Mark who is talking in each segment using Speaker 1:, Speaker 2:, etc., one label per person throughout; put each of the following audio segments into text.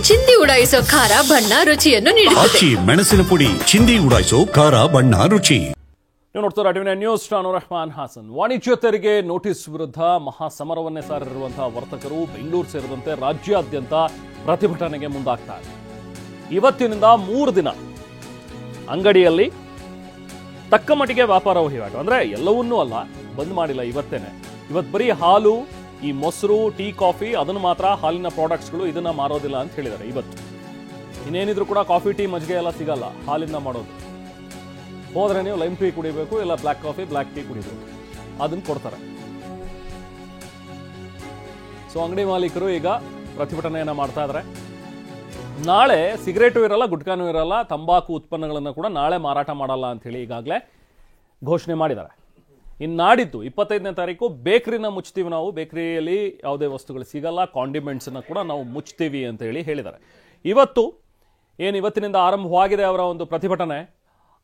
Speaker 1: ಚಿಂದಿ ಉಡಾಯಿಸೋ ಖಾರ ಬಣ್ಣ ರುಚಿಯನ್ನು ನೀಡುತ್ತದೆ.
Speaker 2: ಮೆಣಸಿನ ಪುಡಿ ಚಿಂದಿ ಉಡಾಯಿಸೋ ಖಾರ ಬಣ್ಣ ರುಚಿ.
Speaker 3: ನೀವು ನೋಡ್ತಾರೆ ಟಿವಿ ನ್ಯೂಸ್. ನಾನು ರೆಹಮಾನ್ ಹಾಸನ್. ವಾಣಿಜ್ಯ ತೆರಿಗೆ ನೋಟಿಸ್ ವಿರುದ್ಧ ಮಹಾಸಮರವನ್ನೇ ಸಾರಿರುವಂತಹ ವರ್ತಕರು ಬೆಂಗಳೂರು ಸೇರಿದಂತೆ ರಾಜ್ಯಾದ್ಯಂತ ಪ್ರತಿಭಟನೆಗೆ ಮುಂದಾಗ್ತಾರೆ. ಇವತ್ತಿನಿಂದ 3 ದಿನ ಅಂಗಡಿಯಲ್ಲಿ ತಕ್ಕ ಮಟ್ಟಿಗೆ ವ್ಯಾಪಾರ ವಹಿವಾಟು, ಅಂದ್ರೆ ಎಲ್ಲವನ್ನೂ ಅಲ್ಲ, ಬಂದ್ ಮಾಡಿಲ್ಲ. ಇವತ್ತು ಬರೀ ಹಾಲು, ಈ ಮೊಸರು, ಟೀ, ಕಾಫಿ, ಅದನ್ನು ಮಾತ್ರ, ಹಾಲಿನ ಪ್ರಾಡಕ್ಟ್ಸ್ಗಳು ಇದನ್ನ ಮಾರೋದಿಲ್ಲ ಅಂತ ಹೇಳಿದ್ದಾರೆ. ಇವತ್ತು ಇನ್ನೇನಿದ್ರು ಕೂಡ ಕಾಫಿ, ಟೀ, ಮಜ್ಜಿಗೆ ಎಲ್ಲ ಸಿಗಲ್ಲ, ಹಾಲಿಂದ ಮಾಡೋದು. ಹೋದ್ರೆ ನೀವು ಲೈಮ್ ಟೀ ಕುಡಿಬೇಕು, ಇಲ್ಲ ಬ್ಲ್ಯಾಕ್ ಕಾಫಿ, ಬ್ಲ್ಯಾಕ್ ಟೀ ಕುಡಿಬೇಕು, ಅದನ್ನ ಕೊಡ್ತಾರೆ. ಸೊ ಅಂಗಡಿ ಮಾಲೀಕರು ಈಗ ಪ್ರತಿಭಟನೆಯನ್ನ ಮಾಡ್ತಾ ಇದ್ದಾರೆ. ನಾಳೆ ಸಿಗರೇಟು ಇರಲ್ಲ, ಗುಟ್ಕಾನೂ ಇರಲ್ಲ, ತಂಬಾಕು ಉತ್ಪನ್ನಗಳನ್ನು ಕೂಡ ನಾಳೆ ಮಾರಾಟ ಮಾಡಲ್ಲ ಅಂತ ಹೇಳಿ ಈಗಾಗಲೇ ಘೋಷಣೆ ಮಾಡಿದ್ದಾರೆ. ಇನ್ನು ನಾಡಿದ್ದು 25ನೇ ತಾರೀಕು ಬೇಕರಿನ ಮುಚ್ತೀವಿ, ನಾವು ಬೇಕರಿಯಲ್ಲಿ ಯಾವುದೇ ವಸ್ತುಗಳು ಸಿಗಲ್ಲ, ಕಾಂಡಿಮೆಂಟ್ಸನ್ನು ಕೂಡ ನಾವು ಮುಚ್ತೀವಿ ಅಂತ ಹೇಳಿ ಹೇಳಿದ್ದಾರೆ. ಇವತ್ತಿನಿಂದ ಆರಂಭವಾಗಿದೆ ಅವರ ಒಂದು ಪ್ರತಿಭಟನೆ.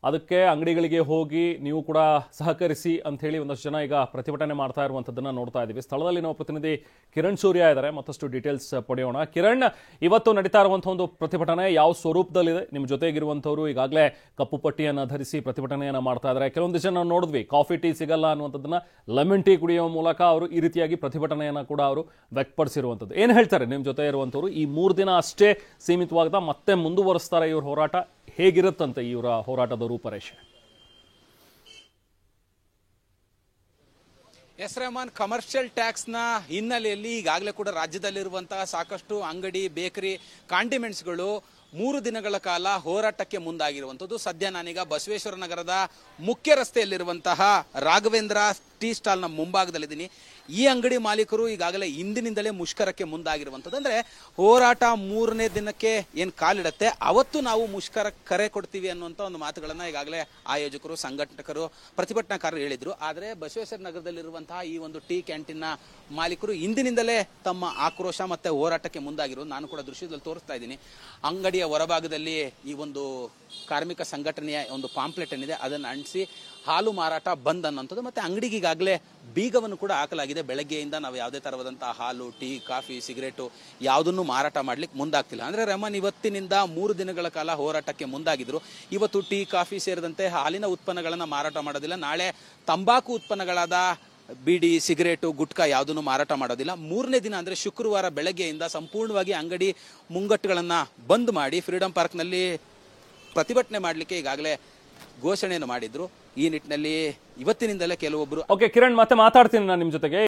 Speaker 3: ಅದಕ್ಕೆ ಅಂಗಡಿಗಳಿಗೆ ಹೋಗಿ ನೀವು ಕೂಡ ಸಹಕರಿಸಿ ಅಂತ ಹೇಳಿ ಒಂದಷ್ಟು ಜನ ಈಗ ಪ್ರತಿಭಟನೆ ಮಾಡ್ತಾ ಇರುವಂಥದ್ದನ್ನು ನೋಡ್ತಾ ಇದ್ದೀವಿ. ಸ್ಥಳದಲ್ಲಿ ನಾವು ಪ್ರತಿನಿಧಿ ಕಿರಣ್ ಸೂರ್ಯ ಇದ್ದಾರೆ, ಮತ್ತಷ್ಟು ಡೀಟೇಲ್ಸ್ ಪಡೆಯೋಣ. ಕಿರಣ್, ಇವತ್ತು ನಡೀತಾ ಇರುವಂತಹ ಒಂದು ಪ್ರತಿಭಟನೆ ಯಾವ ಸ್ವರೂಪದಲ್ಲಿದೆ? ನಿಮ್ಮ ಜೊತೆಗಿರುವಂಥವ್ರು ಈಗಾಗಲೇ ಕಪ್ಪು ಪಟ್ಟಿಯನ್ನು ಧರಿಸಿ ಪ್ರತಿಭಟನೆಯನ್ನು ಮಾಡ್ತಾ ಇದ್ದಾರೆ. ಕೆಲವೊಂದು ಜನ ನಾವು ನೋಡಿದ್ವಿ, ಕಾಫಿ ಟೀ ಸಿಗಲ್ಲ ಅನ್ನುವಂಥದ್ದನ್ನ ಲೆಮನ್ ಟೀ ಕುಡಿಯುವ ಮೂಲಕ ಅವರು ಈ ರೀತಿಯಾಗಿ ಪ್ರತಿಭಟನೆಯನ್ನು ಕೂಡ ಅವರು ವ್ಯಕ್ತಪಡಿಸಿರುವಂಥದ್ದು. ಏನು ಹೇಳ್ತಾರೆ ನಿಮ್ಮ ಜೊತೆ ಇರುವಂಥವ್ರು? ಈ 3 ದಿನ ಅಷ್ಟೇ ಸೀಮಿತವಾಗದ ಮತ್ತೆ ಮುಂದುವರಿಸ್ತಾರೆ ಇವ್ರ ಹೋರಾಟ? ಹೇಗಿರುತ್ತಂತೆ ಇವರ ಹೋರಾಟದ ರೂಪರೇಷೆ?
Speaker 4: ಎಸ್ ರೆಹಮಾನ್, ಕಮರ್ಷಿಯಲ್ ಟ್ಯಾಕ್ಸ್ ನ ಹಿನ್ನೆಲೆಯಲ್ಲಿ ಈಗಾಗಲೇ ಕೂಡ ರಾಜ್ಯದಲ್ಲಿರುವಂತಹ ಸಾಕಷ್ಟು ಅಂಗಡಿ, ಬೇಕರಿ, ಕಾಂಡಿಮೆಂಟ್ಸ್ಗಳು 3 ದಿನಗಳ ಕಾಲ ಹೋರಾಟಕ್ಕೆ ಮುಂದಾಗಿರುವಂಥದ್ದು. ಸದ್ಯ ನಾನೀಗ ಬಸವೇಶ್ವರ ನಗರದ ಮುಖ್ಯ ರಸ್ತೆಯಲ್ಲಿರುವಂತಹ ರಾಘವೇಂದ್ರ ಟೀ ಸ್ಟಾಲ್ನ ಮುಂಭಾಗದಲ್ಲಿದ್ದೀನಿ. ಈ ಅಂಗಡಿ ಮಾಲೀಕರು ಈಗಾಗಲೇ ಇಂದಿನಿಂದಲೇ ಮುಷ್ಕರಕ್ಕೆ ಮುಂದಾಗಿರುವಂಥದ್ದು. ಅಂದ್ರೆ ಹೋರಾಟ 3ನೇ ದಿನಕ್ಕೆ ಏನು ಕಾಲಿಡುತ್ತೆ ಅವತ್ತು ನಾವು ಮುಷ್ಕರ ಕರೆ ಕೊಡ್ತೀವಿ ಅನ್ನುವಂಥ ಒಂದು ಮಾತುಗಳನ್ನ ಈಗಾಗಲೇ ಆಯೋಜಕರು, ಸಂಘಟಕರು, ಪ್ರತಿಭಟನಾಕಾರರು ಹೇಳಿದ್ರು. ಆದರೆ ಬಸವೇಶ್ವರ ನಗರದಲ್ಲಿರುವಂತಹ ಈ ಒಂದು ಟೀ ಕ್ಯಾಂಟೀನ್ನ ಮಾಲೀಕರು ಇಂದಿನಿಂದಲೇ ತಮ್ಮ ಆಕ್ರೋಶ ಮತ್ತೆ ಹೋರಾಟಕ್ಕೆ ಮುಂದಾಗಿರೋದು ನಾನು ಕೂಡ ದೃಶ್ಯದಲ್ಲಿ ತೋರಿಸ್ತಾ ಇದ್ದೀನಿ. ಅಂಗಡಿಯ ಹೊರಭಾಗದಲ್ಲಿ ಈ ಒಂದು ಕಾರ್ಮಿಕ ಸಂಘಟನೆಯ ಒಂದು ಪಾಂಪ್ಲೆಟ್ ಏನಿದೆ ಅದನ್ನು ಅಂಟಿಸಿ ಹಾಲು ಮಾರಾಟ ಬಂದ್ ಅನ್ನೋಂಥದ್ದು. ಮತ್ತೆ ಅಂಗಡಿಗೆ ಈಗಾಗಲೇ ಬೀಗವನ್ನು ಕೂಡ ಹಾಕಲಾಗಿದೆ. ಬೆಳಗ್ಗೆಯಿಂದ ನಾವು ಯಾವುದೇ ತರವಾದಂತಹ ಹಾಲು, ಟೀ, ಕಾಫಿ, ಸಿಗರೇಟು ಯಾವುದನ್ನು ಮಾರಾಟ ಮಾಡ್ಲಿಕ್ಕೆ ಮುಂದಾಗ್ತಿಲ್ಲ. ಅಂದ್ರೆ ರೆಹಮಾನ್, ಇವತ್ತಿನಿಂದ 3 ದಿನಗಳ ಕಾಲ ಹೋರಾಟಕ್ಕೆ ಮುಂದಾಗಿದ್ರು. ಇವತ್ತು ಟೀ, ಕಾಫಿ ಸೇರಿದಂತೆ ಹಾಲಿನ ಉತ್ಪನ್ನಗಳನ್ನ ಮಾರಾಟ ಮಾಡೋದಿಲ್ಲ. ನಾಳೆ ತಂಬಾಕು ಉತ್ಪನ್ನಗಳಾದ ಬೀಡಿ, ಸಿಗರೇಟು, ಗುಟ್ಕಾ ಯಾವುದನ್ನು ಮಾರಾಟ ಮಾಡೋದಿಲ್ಲ. 3ನೇ ದಿನ ಅಂದ್ರೆ ಶುಕ್ರವಾರ ಬೆಳಗ್ಗೆಯಿಂದ ಸಂಪೂರ್ಣವಾಗಿ ಅಂಗಡಿ ಮುಂಗಟ್ಟುಗಳನ್ನ ಬಂದ್ ಮಾಡಿ ಫ್ರೀಡಂ ಪಾರ್ಕ್ನಲ್ಲಿ ಪ್ರತಿಭಟನೆ ಮಾಡಲಿಕ್ಕೆ ಈಗಾಗಲೇ ಘೋಷಣೆಯನ್ನು ಮಾಡಿದ್ರು. ಈ ನಿಟ್ಟಿನಲ್ಲಿ ಇವತ್ತಿನಿಂದಲೇ ಕೆಲವೊಬ್ಬರು
Speaker 3: ಕಿರಣ್, ಮತ್ತೆ ಮಾತಾಡ್ತೀನಿ ನಾನು ನಿಮ್ಮ ಜೊತೆಗೆ.